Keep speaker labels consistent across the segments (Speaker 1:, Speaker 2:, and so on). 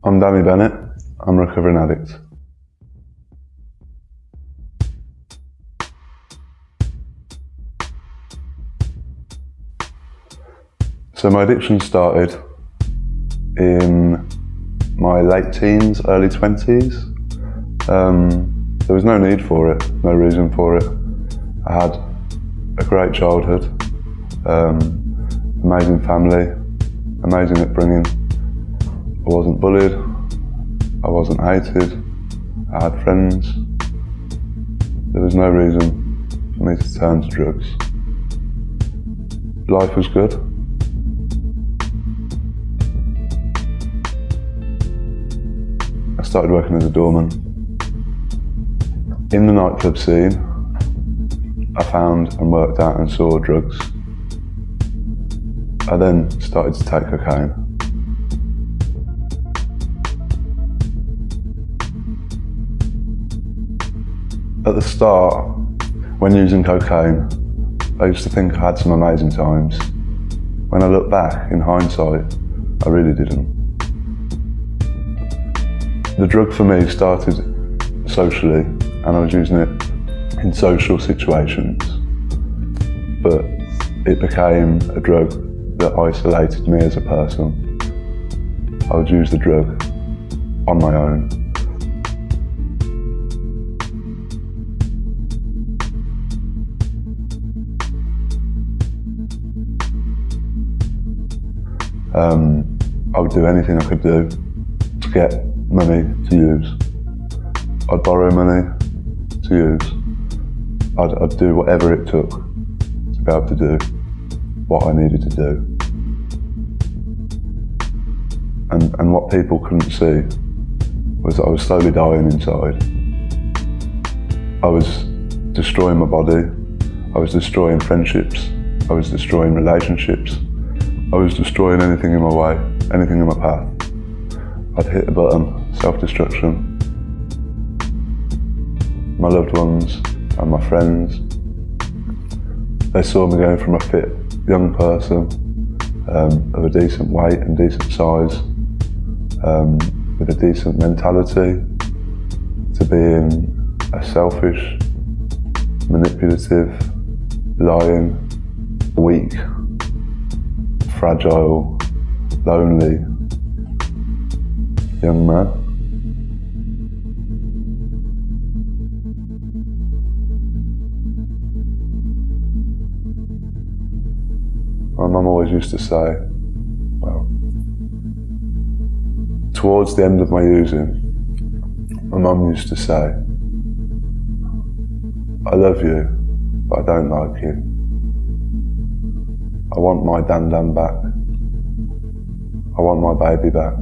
Speaker 1: I'm Danny Bennett. I'm a recovering addict. So my addiction started in my late teens, early 20s. There was no need for it, no reason for it. I had a great childhood, amazing family, amazing upbringing. I wasn't bullied, I wasn't hated, I had friends. There was no reason for me to turn to drugs. Life was good. I started working as a doorman. In the nightclub scene, I found and worked out and saw drugs. I then started to take cocaine. At the start, when using cocaine, I used to think I had some amazing times. When I look back, in hindsight, I really didn't. The drug for me started socially, and I was using it in social situations, but it became a drug that isolated me as a person. I would use the drug on my own. I would do anything I could do to get money to use. I'd borrow money to use. I'd do whatever it took to be able to do what I needed to do. And what people couldn't see was that I was slowly dying inside. I was destroying my body. I was destroying friendships. I was destroying relationships. I was destroying anything in my way, anything in my path. I'd hit a button, self-destruction. My loved ones and my friends, they saw me going from a fit young person of a decent weight and decent size, with a decent mentality, to being a selfish, manipulative, lying, weak, fragile, lonely young man. My mum always used to say, well, towards the end of my using, my mum used to say, I love you, but I don't like you. I want my Dan back. I want my baby back.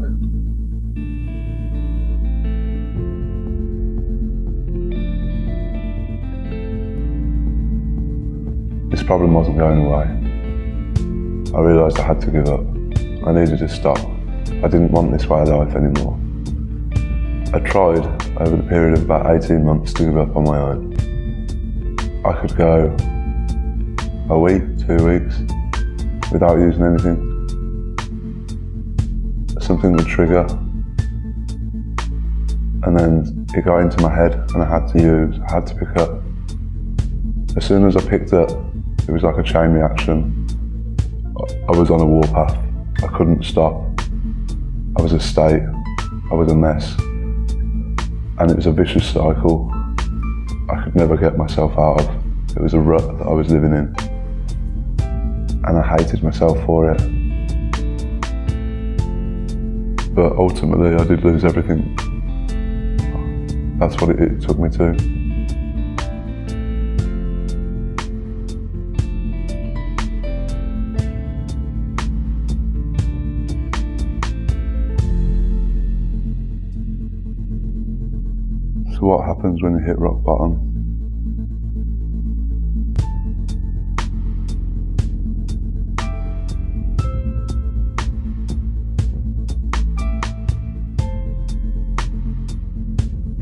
Speaker 1: This problem wasn't going away. I realised I had to give up. I needed to stop. I didn't want this way of life anymore. I tried over the period of about 18 months to give up on my own. I could go a week, 2 weeks, without using anything. Something would trigger, and then it got into my head and I had to use, I had to pick up. As soon as I picked up, it was like a chain reaction. I was on a warpath. I couldn't stop. I was a state. I was a mess. And it was a vicious cycle I could never get myself out of. It was a rut that I was living in. And I hated myself for it. But ultimately I did lose everything. That's what it took me to. So what happens when you hit rock bottom?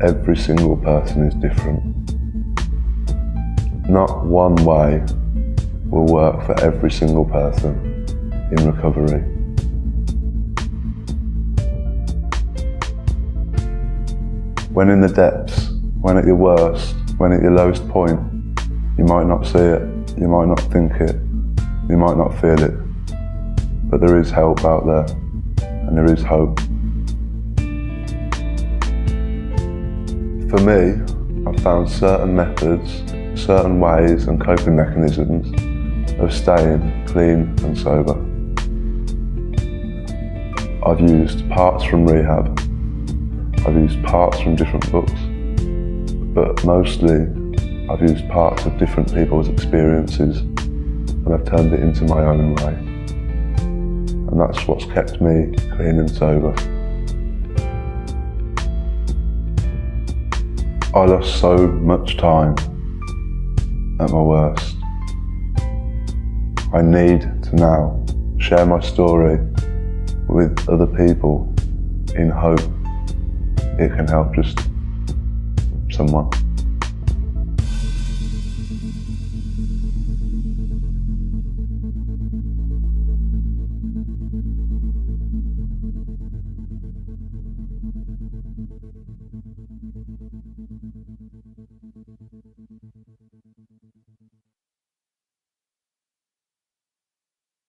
Speaker 1: Every single person is different. Not one way will work for every single person in recovery. When in the depths, when at your worst, when at your lowest point, you might not see it, you might not think it, you might not feel it, but there is help out there, and there is hope. For me, I've found certain methods, certain ways and coping mechanisms of staying clean and sober. I've used parts from rehab, I've used parts from different books, but mostly I've used parts of different people's experiences and I've turned it into my own way. And that's what's kept me clean and sober. I lost so much time at my worst. I need to now share my story with other people in hope it can help just someone.